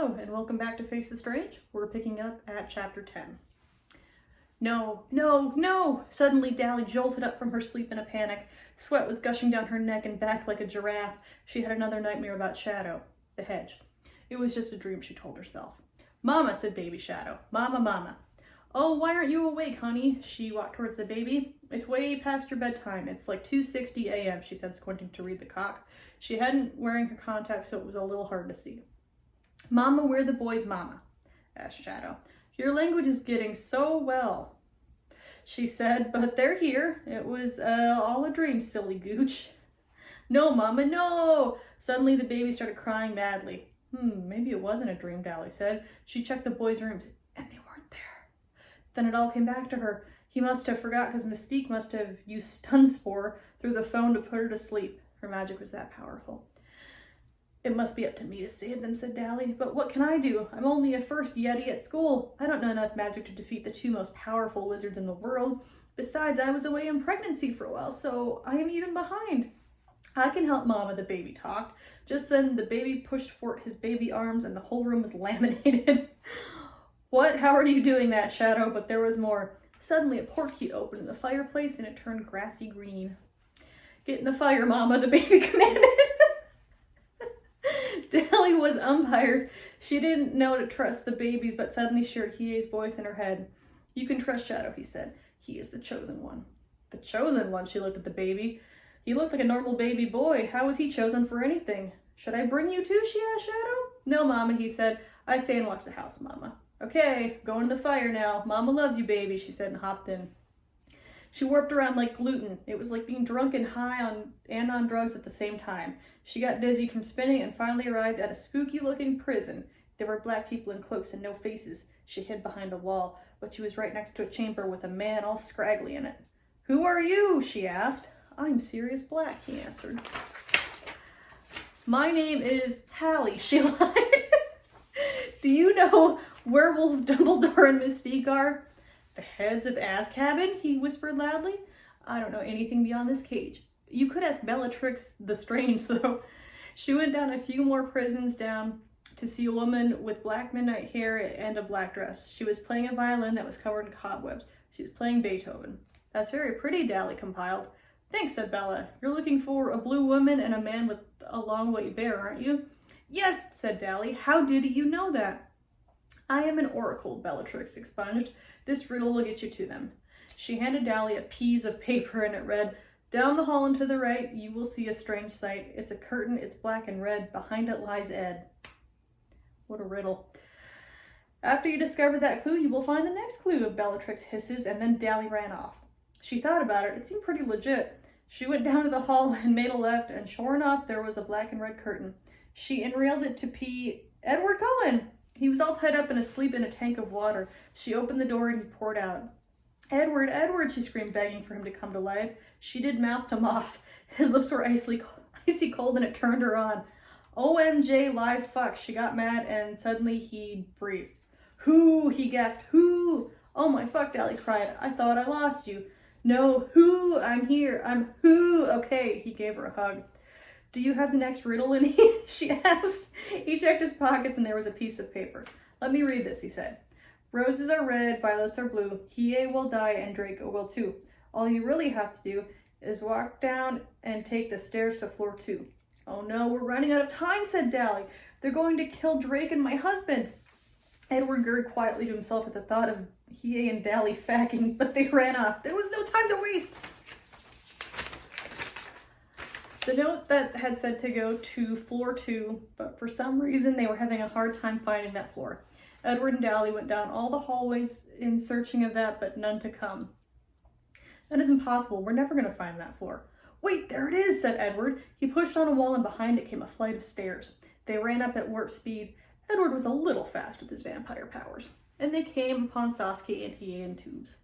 Hello, and welcome back to Face the Strange. We're picking up at chapter 10. No, no, no! Suddenly Dally jolted up from her sleep in a panic. Sweat was gushing down her neck and back like a giraffe. She had another nightmare about Shadow, the hedge. It was just a dream, she told herself. Mama, said baby Shadow. Mama, mama. Oh, why aren't you awake, honey? She walked towards the baby. It's way past your bedtime. It's like 2:60 a.m., she said, squinting to read the clock. She hadn't wearing her contacts, so it was a little hard to see. Mama, where the boys, mama? Asked Shadow. Your language is getting so well, she said, but they're here. It was all a dream, silly gooch. No, mama, no! Suddenly the baby started crying madly. Maybe it wasn't a dream, Dally said. She checked the boys' rooms, and they weren't there. Then it all came back to her. He must have forgot because Mystique must have used stun spore through the phone to put her to sleep. Her magic was that powerful. It must be up to me to save them, said Dally. But what can I do? I'm only a first Yeti at school. I don't know enough magic to defeat the two most powerful wizards in the world. Besides, I was away in pregnancy for a while, so I am even behind. I can help Mama, the baby talked. Just then, the baby pushed forth his baby arms and the whole room was laminated. What? How are you doing that, Shadow? But there was more. Suddenly, a portkey opened in the fireplace and it turned grassy green. Get in the fire, Mama, the baby commanded. Dally was umpires. She didn't know to trust the babies, but suddenly she heard Hiei's voice in her head. You can trust Shadow, he said. He is the chosen one. The chosen one? She looked at the baby. He looked like a normal baby boy. How was he chosen for anything? Should I bring you too? She asked Shadow. No, Mama, he said. I stay and watch the house, Mama. Okay, going to the fire now. Mama loves you, baby, she said and hopped in. She warped around like gluten. It was like being drunk and high on drugs at the same time. She got dizzy from spinning and finally arrived at a spooky-looking prison. There were black people in cloaks and no faces. She hid behind a wall, but she was right next to a chamber with a man all scraggly in it. Who are you? She asked. I'm Sirius Black, he answered. My name is Hallie, she lied. Do you know Werewolf Dumbledore and Mystique are? The heads of Azkaban, he whispered loudly. I don't know anything beyond this cage. You could ask Bellatrix the Strange, though. She went down a few more prisons down to see a woman with black midnight hair and a black dress. She was playing a violin that was covered in cobwebs. She was playing Beethoven. That's very pretty, Dally compiled. Thanks, said Bella. You're looking for a blue woman and a man with a long white bear, aren't you? Yes, said Dally. How did you know that? I am an oracle, Bellatrix expunged. This riddle will get you to them. She handed Dally a piece of paper and it read, Down the hall and to the right, you will see a strange sight. It's a curtain, it's black and red. Behind it lies Ed. What a riddle. After you discover that clue, you will find the next clue, Bellatrix hisses, and then Dally ran off. She thought about it. It seemed pretty legit. She went down to the hall and made a left, and sure enough, there was a black and red curtain. She enrailed it to pee Edward Cullen. He was all tied up and asleep in a tank of water. She opened the door and he poured out. Edward, Edward, she screamed, begging for him to come to life. She did mouth him off. His lips were icy cold and it turned her on. OMJ live fuck. She got mad and suddenly he breathed. Who? He gasped. Who? Oh my fuck, Dally cried. I thought I lost you. No, who? I'm here. I'm who? Okay, he gave her a hug. Do you have the next riddle in here? She asked. He checked his pockets and there was a piece of paper. Let me read this, he said. Roses are red, violets are blue. Hiei will die and Draco will too. All you really have to do is walk down and take the stairs to floor 2. Oh no, we're running out of time, said Dally. They're going to kill Drake and my husband. Edward gurgled quietly to himself at the thought of Hiei and Dally facking, but they ran off. There was no time to waste. The note that had said to go to floor 2, but for some reason they were having a hard time finding that floor. Edward and Dally went down all the hallways in searching of that, but none to come. That is impossible. We're never going to find that floor. Wait, there it is, said Edward. He pushed on a wall and behind it came a flight of stairs. They ran up at warp speed. Edward was a little fast with his vampire powers. And they came upon Sasuke and Hiei in tubes.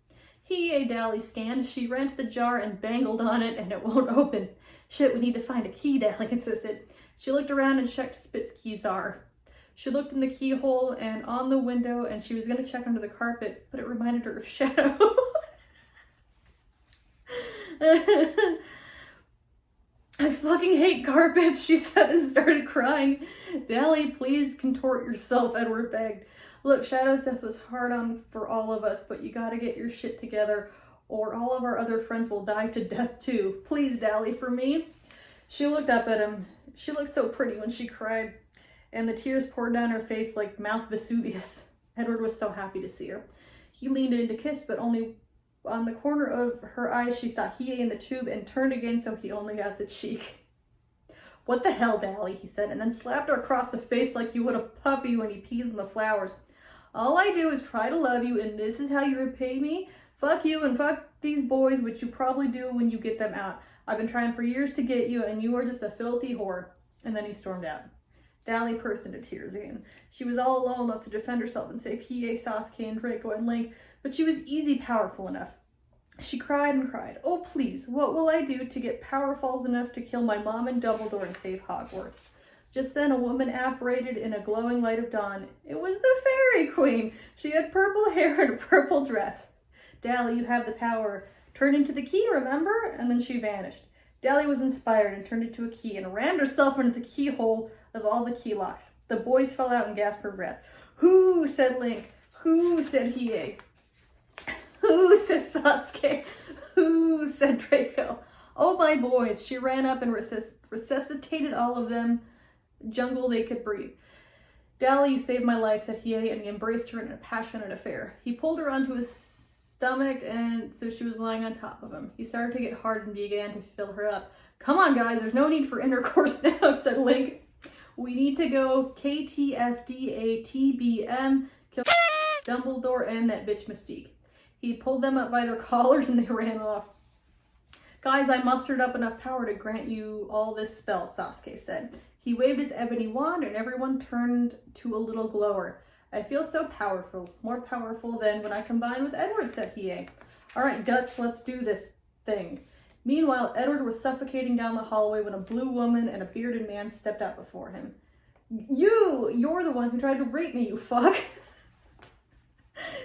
Hiei, Dally scanned. She ran to the jar and bangled on it and it won't open. Shit, we need to find a key, Dally insisted. She looked around and checked Spit's Keyzar. She looked in the keyhole and on the window and she was going to check under the carpet, but it reminded her of Shadow. I fucking hate carpets, she said and started crying. Dally, please contort yourself, Edward begged. Look, Shadow's death was hard on for all of us, but you gotta get your shit together or all of our other friends will die to death too. Please, Dally, for me. She looked up at him. She looked so pretty when she cried, and the tears poured down her face like Mount Vesuvius. Edward was so happy to see her. He leaned in to kiss, but only on the corner of her eyes she saw Hiei in the tube and turned again so he only got the cheek. What the hell, Dally, he said, and then slapped her across the face like you would a puppy when he pees in the flowers. All I do is try to love you, and this is how you repay me? Fuck you and fuck these boys, which you probably do when you get them out. I've been trying for years to get you, and you are just a filthy whore. And then he stormed out. Dally burst into tears again. She was all alone enough to defend herself and save Hiei, Sasuke, and Draco and Link, but she was easy powerful enough. She cried and cried. Oh, please, what will I do to get powerfuls enough to kill my mom and Dumbledore and save Hogwarts? Just then a woman apparated in a glowing light of dawn. It was the Fairy Queen. She had purple hair and a purple dress. Dally, you have the power. Turn into the key, remember? And then she vanished. Dally was inspired and turned into a key and rammed herself into the keyhole of all the key locks. The boys fell out and gasped for breath. Who, said Link. Who, said Hiei. Who, said Sasuke. Who, said Draco. Oh, my boys. She ran up and resuscitated all of them. Jungle they could breathe. Dally, you saved my life, said Hiei, and he embraced her in a passionate affair. He pulled her onto his stomach, and so she was lying on top of him. He started to get hard and began to fill her up. Come on, guys, there's no need for intercourse now, said Link. We need to go KTFDATBM, kill Dumbledore and that bitch Mystique. He pulled them up by their collars and they ran off. Guys, I mustered up enough power to grant you all this spell, Sasuke said. He waved his ebony wand and everyone turned to a little glower. I feel so powerful, more powerful than when I combined with Edward, said Hiei. All right, Guts, let's do this thing. Meanwhile, Edward was suffocating down the hallway when a blue woman and a bearded man stepped out before him. You're the one who tried to rape me, you fuck,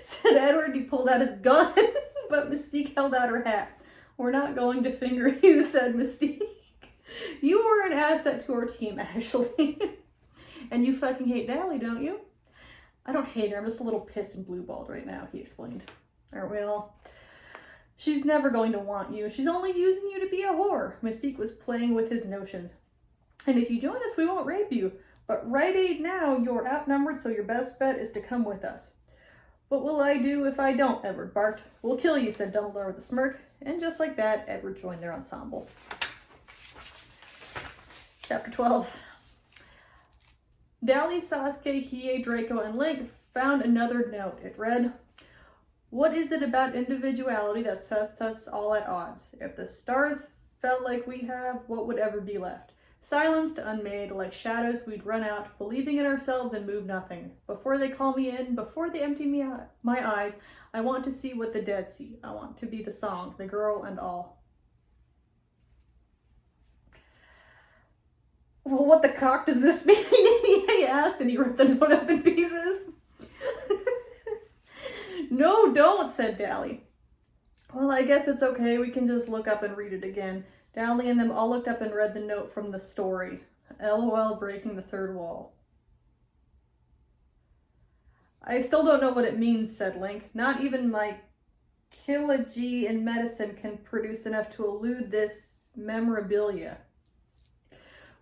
said Edward. He pulled out his gun, but Mystique held out her hat. We're not going to finger you, said Mystique. You were an asset to our team, actually. And you fucking hate Dally, don't you? I don't hate her, I'm just a little pissed and blue-balled right now, he explained. Aren't we all? She's never going to want you. She's only using you to be a whore. Mystique was playing with his notions. And if you join us, we won't rape you. But Rite Aid now, you're outnumbered, so your best bet is to come with us. What will I do if I don't? Edward barked. We'll kill you, said Dumbledore with a smirk. And just like that, Edward joined their ensemble. Chapter 12. Dally, Sasuke, Hiei, Draco, and Link found another note. It read, what is it about individuality that sets us all at odds? If the stars felt like we have, what would ever be left? Silenced, unmade, like shadows, we'd run out, believing in ourselves and move nothing. Before they call me in, before they empty my eyes, I want to see what the dead see. I want to be the song, the girl, and all. Well, what the cock does this mean? He asked, and he ripped the note up in pieces. No, don't, said Dally. Well, I guess it's okay. We can just look up and read it again. Dally and them all looked up and read the note from the story. LOL, breaking the third wall. I still don't know what it means, said Link. Not even my Kilogy in medicine can produce enough to elude this memorabilia.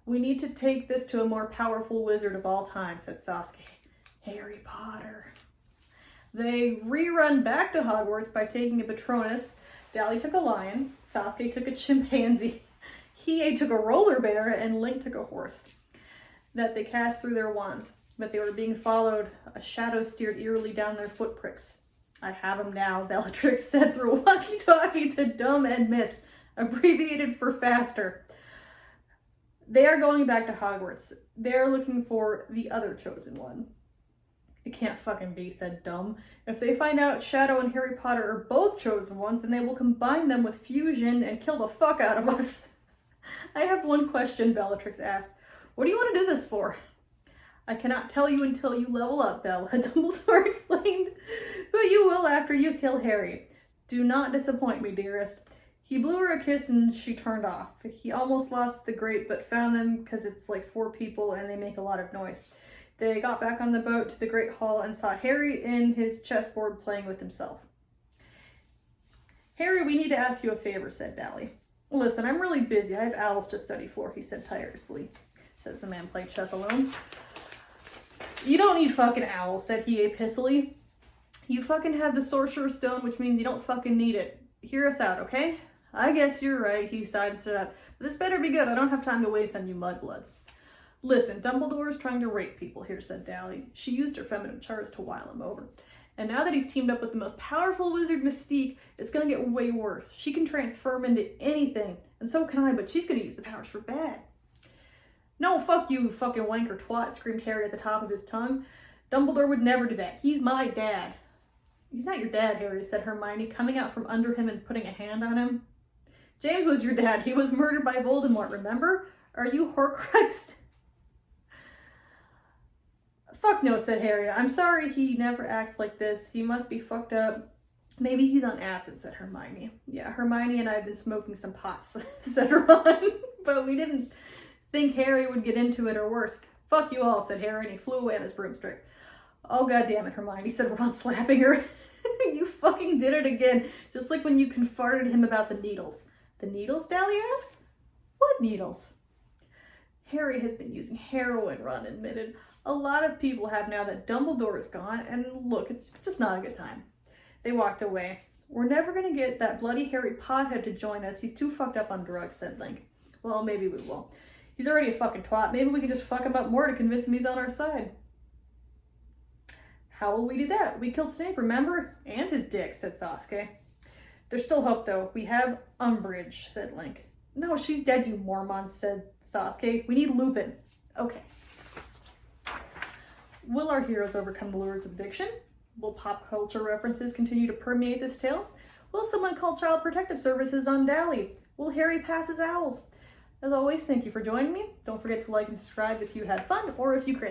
We need to take this to a more powerful wizard of all time, said Sasuke. Harry Potter. They rerun back to Hogwarts by taking a Patronus. Dally took a lion, Sasuke took a chimpanzee, Hiei took a roller bear, and Link took a horse that they cast through their wands. But they were being followed. A shadow steered eerily down their footprints. I have him now, Bellatrix said through a walkie-talkie to Dumb and Mist, abbreviated for faster. They are going back to Hogwarts. They are looking for the other chosen one. It can't fucking be, said Dumb. If they find out Shadow and Harry Potter are both chosen ones, then they will combine them with fusion and kill the fuck out of us. I have one question, Bellatrix asked. What do you want to do this for? I cannot tell you until you level up, Bella, Dumbledore explained. But you will after you kill Harry. Do not disappoint me, dearest. He blew her a kiss and she turned off. He almost lost the grate but found them because it's like 4 people and they make a lot of noise. They got back on the boat to the Great Hall and saw Harry in his chessboard playing with himself. Harry, we need to ask you a favor, said Dally. Listen, I'm really busy. I have owls to study for, he said tirelessly, says the man playing chess alone. You don't need fucking owls, said he epistolally. You fucking have the Sorcerer's Stone, which means you don't fucking need it. Hear us out, okay? I guess you're right, he sighed and stood up. But this better be good. I don't have time to waste on you mudbloods. Listen, Dumbledore's trying to rape people here, said Dally. She used her feminine charms to wile him over. And now that he's teamed up with the most powerful wizard, Mystique, it's gonna get way worse. She can transform into anything, and so can I, but she's gonna use the powers for bad. No, fuck you fucking wanker twat, screamed Harry at the top of his tongue. Dumbledore would never do that. He's my dad. He's not your dad, Harry, said Hermione, coming out from under him and putting a hand on him. James was your dad. He was murdered by Voldemort, remember? Are you Horcruxed? Fuck no, said Harry. I'm sorry he never acts like this. He must be fucked up. Maybe he's on acid, said Hermione. Yeah, Hermione and I have been smoking some pots, said Ron. But we didn't think Harry would get into it or worse. Fuck you all, said Harry, and he flew away on his broomstick. Oh, goddammit, Hermione, said Ron, slapping her. You fucking did it again, just like when you confronted him about the needles. The needles, Dally asked? What needles? Harry has been using heroin, Ron admitted. A lot of people have now that Dumbledore is gone, and look, it's just not a good time. They walked away. We're never going to get that bloody Harry Pothead to join us. He's too fucked up on drugs, said Link. Well, maybe we will. He's already a fucking twat. Maybe we can just fuck him up more to convince him he's on our side. How will we do that? We killed Snape, remember? And his dick, said Sasuke. There's still hope, though. We have Umbridge, said Link. No, she's dead, you mormon, said Sasuke. We need Lupin. Okay. Will our heroes overcome the lures of addiction? Will pop culture references continue to permeate this tale? Will someone call Child Protective Services on Dally? Will Harry pass his owls? As always, thank you for joining me. Don't forget to like and subscribe if you had fun or if you cringe.